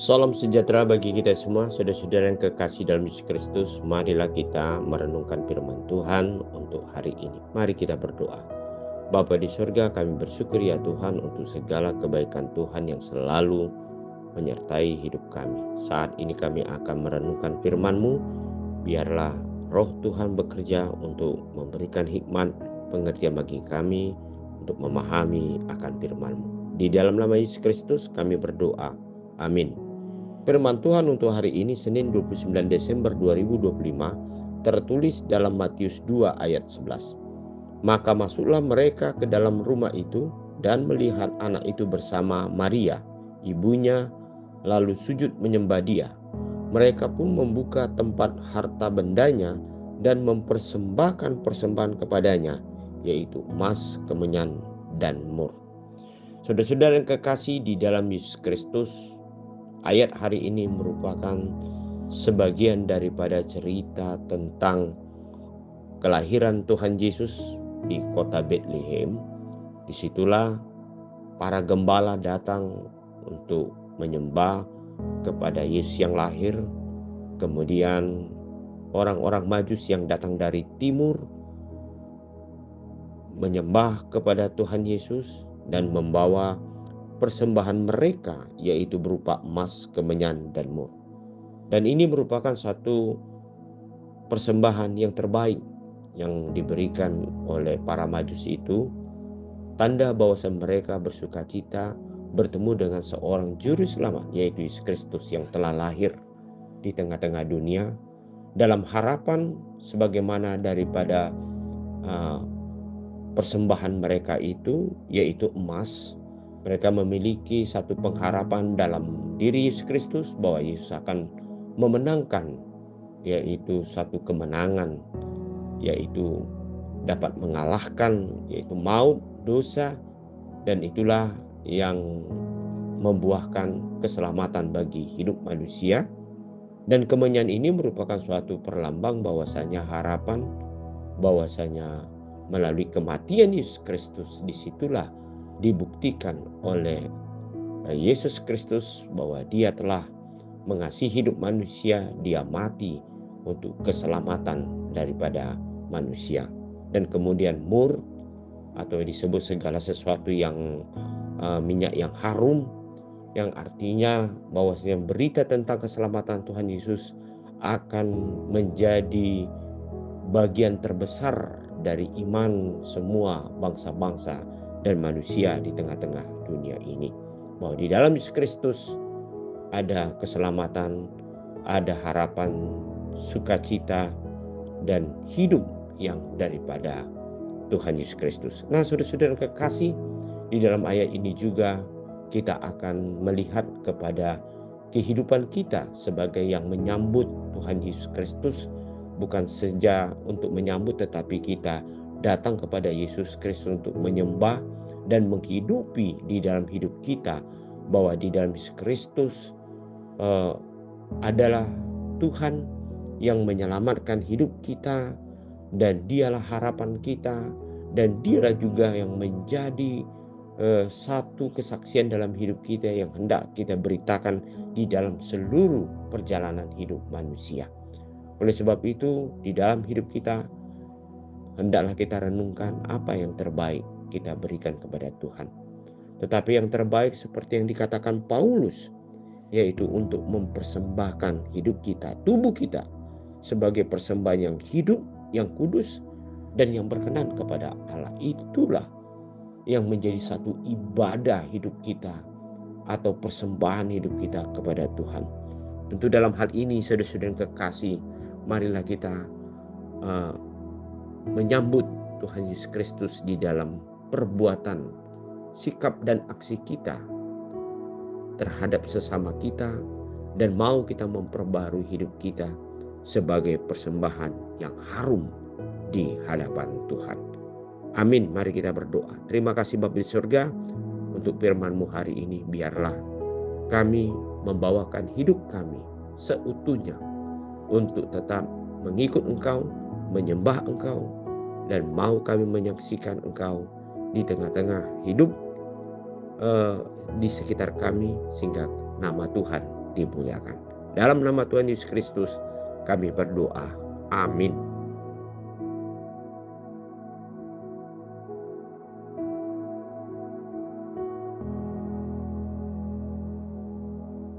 Salam sejahtera bagi kita semua, saudara-saudara yang kekasih dalam Yesus Kristus. Marilah kita merenungkan firman Tuhan untuk hari ini. Mari kita berdoa. Bapa di surga, kami bersyukur ya Tuhan untuk segala kebaikan Tuhan yang selalu menyertai hidup kami. Saat ini kami akan merenungkan firman-Mu. Biarlah roh Tuhan bekerja untuk memberikan hikmat pengertian bagi kami untuk memahami akan firman-Mu. Di dalam nama Yesus Kristus kami berdoa. Amin. Firman Tuhan untuk hari ini Senin 29 Desember 2025 tertulis dalam Matius 2 ayat 11. Maka masuklah mereka ke dalam rumah itu dan melihat anak itu bersama Maria, ibunya, lalu sujud menyembah dia. Mereka pun membuka tempat harta bendanya dan mempersembahkan persembahan kepadanya, yaitu emas, kemenyan, dan mur. Saudara-saudara yang kekasih di dalam Yesus Kristus, ayat hari ini merupakan sebagian daripada cerita tentang kelahiran Tuhan Yesus di kota Bethlehem. Disitulah para gembala datang untuk menyembah kepada Yesus yang lahir. Kemudian orang-orang Majus yang datang dari timur menyembah kepada Tuhan Yesus dan membawa persembahan mereka, yaitu berupa emas, kemenyan, dan mur. Dan ini merupakan satu persembahan yang terbaik yang diberikan oleh para Majus itu, tanda bahwa mereka bersukacita bertemu dengan seorang juru selamat, yaitu Yesus Kristus yang telah lahir di tengah-tengah dunia, dalam harapan sebagaimana daripada persembahan mereka itu, yaitu emas. Mereka memiliki satu pengharapan dalam diri Yesus Kristus bahwa Yesus akan memenangkan, yaitu satu kemenangan, yaitu dapat mengalahkan yaitu maut, dosa, dan itulah yang membuahkan keselamatan bagi hidup manusia. Dan kemenyan ini merupakan suatu perlambang bahwasanya harapan, bahwasanya melalui kematian Yesus Kristus, disitulah dibuktikan oleh Yesus Kristus bahwa dia telah mengasihi hidup manusia, dia mati untuk keselamatan daripada manusia. Dan kemudian mur, atau disebut segala sesuatu yang minyak yang harum, yang artinya bahwasanya berita tentang keselamatan Tuhan Yesus akan menjadi bagian terbesar dari iman semua bangsa-bangsa dan manusia di tengah-tengah dunia ini. Bahwa di dalam Yesus Kristus ada keselamatan, ada harapan, sukacita, dan hidup yang daripada Tuhan Yesus Kristus. Nah, saudara-saudara kekasih, di dalam ayat ini juga kita akan melihat kepada kehidupan kita sebagai yang menyambut Tuhan Yesus Kristus, bukan saja untuk menyambut, tetapi kita datang kepada Yesus Kristus untuk menyembah dan menghidupi di dalam hidup kita bahwa di dalam Yesus Kristus adalah Tuhan yang menyelamatkan hidup kita, dan dialah harapan kita, dan dialah juga yang menjadi satu kesaksian dalam hidup kita yang hendak kita beritakan di dalam seluruh perjalanan hidup manusia. Oleh sebab itu, di dalam hidup kita hendaklah kita renungkan apa yang terbaik kita berikan kepada Tuhan. Tetapi yang terbaik seperti yang dikatakan Paulus, yaitu untuk mempersembahkan hidup kita, tubuh kita, sebagai persembahan yang hidup, yang kudus, dan yang berkenan kepada Allah. Itulah yang menjadi satu ibadah hidup kita atau persembahan hidup kita kepada Tuhan. Tentu dalam hal ini, saudara-saudara yang kekasih, marilah kita menyambut Tuhan Yesus Kristus di dalam perbuatan, sikap, dan aksi kita terhadap sesama kita, dan mau kita memperbarui hidup kita sebagai persembahan yang harum di hadapan Tuhan. Amin. Mari kita berdoa. Terima kasih Bapa di surga untuk firman-Mu hari ini. Biarlah kami membawakan hidup kami seutuhnya untuk tetap mengikut Engkau, menyembah Engkau, dan mau kami menyaksikan Engkau di tengah-tengah hidup di sekitar kami, sehingga nama Tuhan dimuliakan. Dalam nama Tuhan Yesus Kristus kami berdoa. Amin.